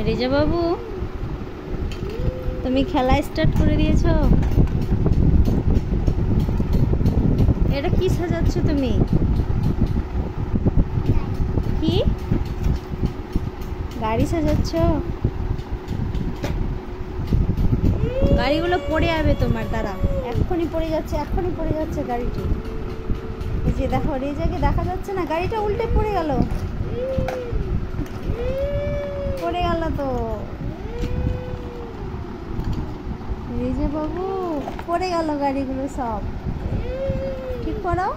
রেজা বাবু, তুমি খেলা স্টার্ট করে দিয়েছো? এটা কি সাজাচ্ছ তুমি? কি গাড়ি সাজাচ্ছ? গাড়িগুলো পড়ে যাবে তোমার, দ্বারা এক্ষুনি পড়ে যাচ্ছে, এক্ষুনি পড়ে যাচ্ছে গাড়িটি। এই যে দেখো, রেজাকে দেখা যাচ্ছে না, গাড়িটা উল্টে পড়ে গেল, পড়ে গেল তো। রেজা বাবু, পড়ে গেল গাড়িগুলো সব, ঠিক করো।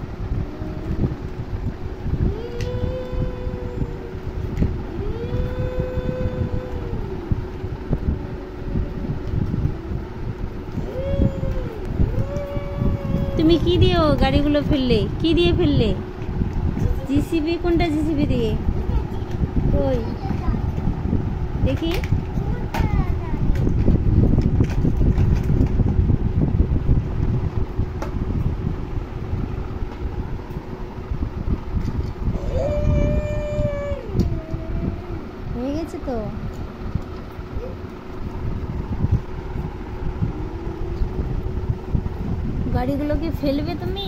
তুমি কি দিও গাড়িগুলো ফেললে? কি দিয়ে ফেললে? জিসিবি? কোনটা জিসিবি দিয়ে? কই দেখি। হয়ে গেছে তো। গাড়িগুলোকে ফেলবে তুমি?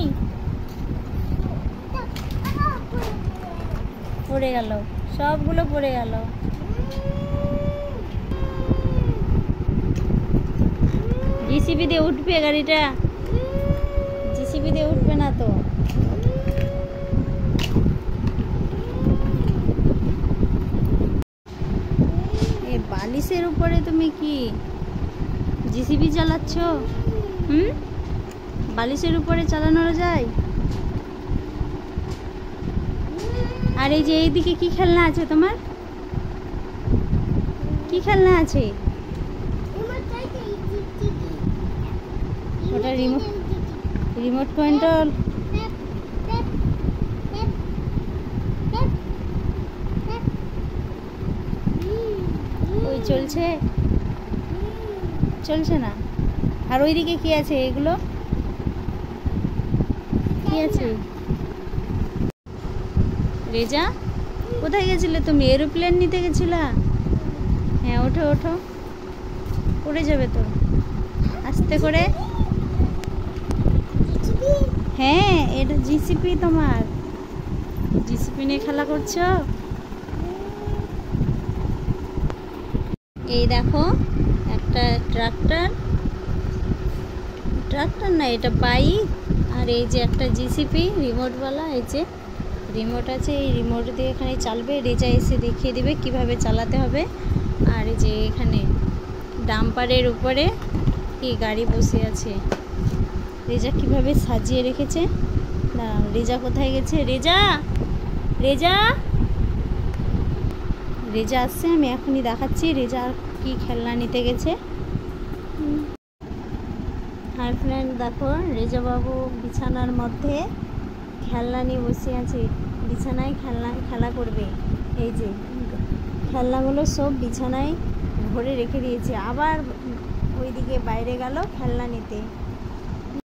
পড়ে গেল, সবগুলো পড়ে গেল। জিসিবি দিয়ে উঠবে গাড়িটা? জিসিবি দিয়ে উঠবে না তো। এই বালিশের উপরে তুমি কি জিসিবি চালাচ্ছ? বালিশের উপরে চালানো যায়? আর এই যে এইদিকে কি খেলনা আছে তোমার? কি খেলনা আছে? ওটা রিমোট কন্ট্রোল। ওই চলছে, চলছে না। আর ওইদিকে কি আছে? এগুলো কি আছে? রেজা, কোথায় গেছিলে তুমি? এরোপ্লেন নিতে গেছিলা? হ্যাঁ, ওঠো ওঠো, উড়ে যাবে তো, আস্তে করে। হ্যাঁ, এটা জিসিপি তোমার। জিসিপি নিয়ে খেলা করছো? এই দেখো, একটা ট্রাক্টর, ট্রাক্টর না এটা বাইক। আর এই যে একটা জিসিপি রিমোটওয়ালা, এই যে রিমোট আছে, এই রিমোট দিয়ে এখানে চালবে। রেজা এসে দেখিয়ে দেবে কিভাবে চালাতে হবে। আর এই যে এখানে ডাম্পারের উপরে কি গাড়ি বসে আছে, রেজা কিভাবে সাজিয়ে রেখেছে। দাঁড়াও, রেজা কোথায় গেছে? রেজা, রেজা, রেজা আসছে, আমি এখনই দেখাচ্ছি রেজা কি খেলনা নিতে গেছে। হাই ফ্রেন্ড, দেখো রেজা বাবু বিছানার মধ্যে খেলনা নিয়ে বসে আছে। বিছানায় খেলা করবে। এই যে খেলনাগুলো সব বিছানায় ভরে রেখে দিয়েছে, আবার ওইদিকে বাইরে গেল খেলনা নিতে।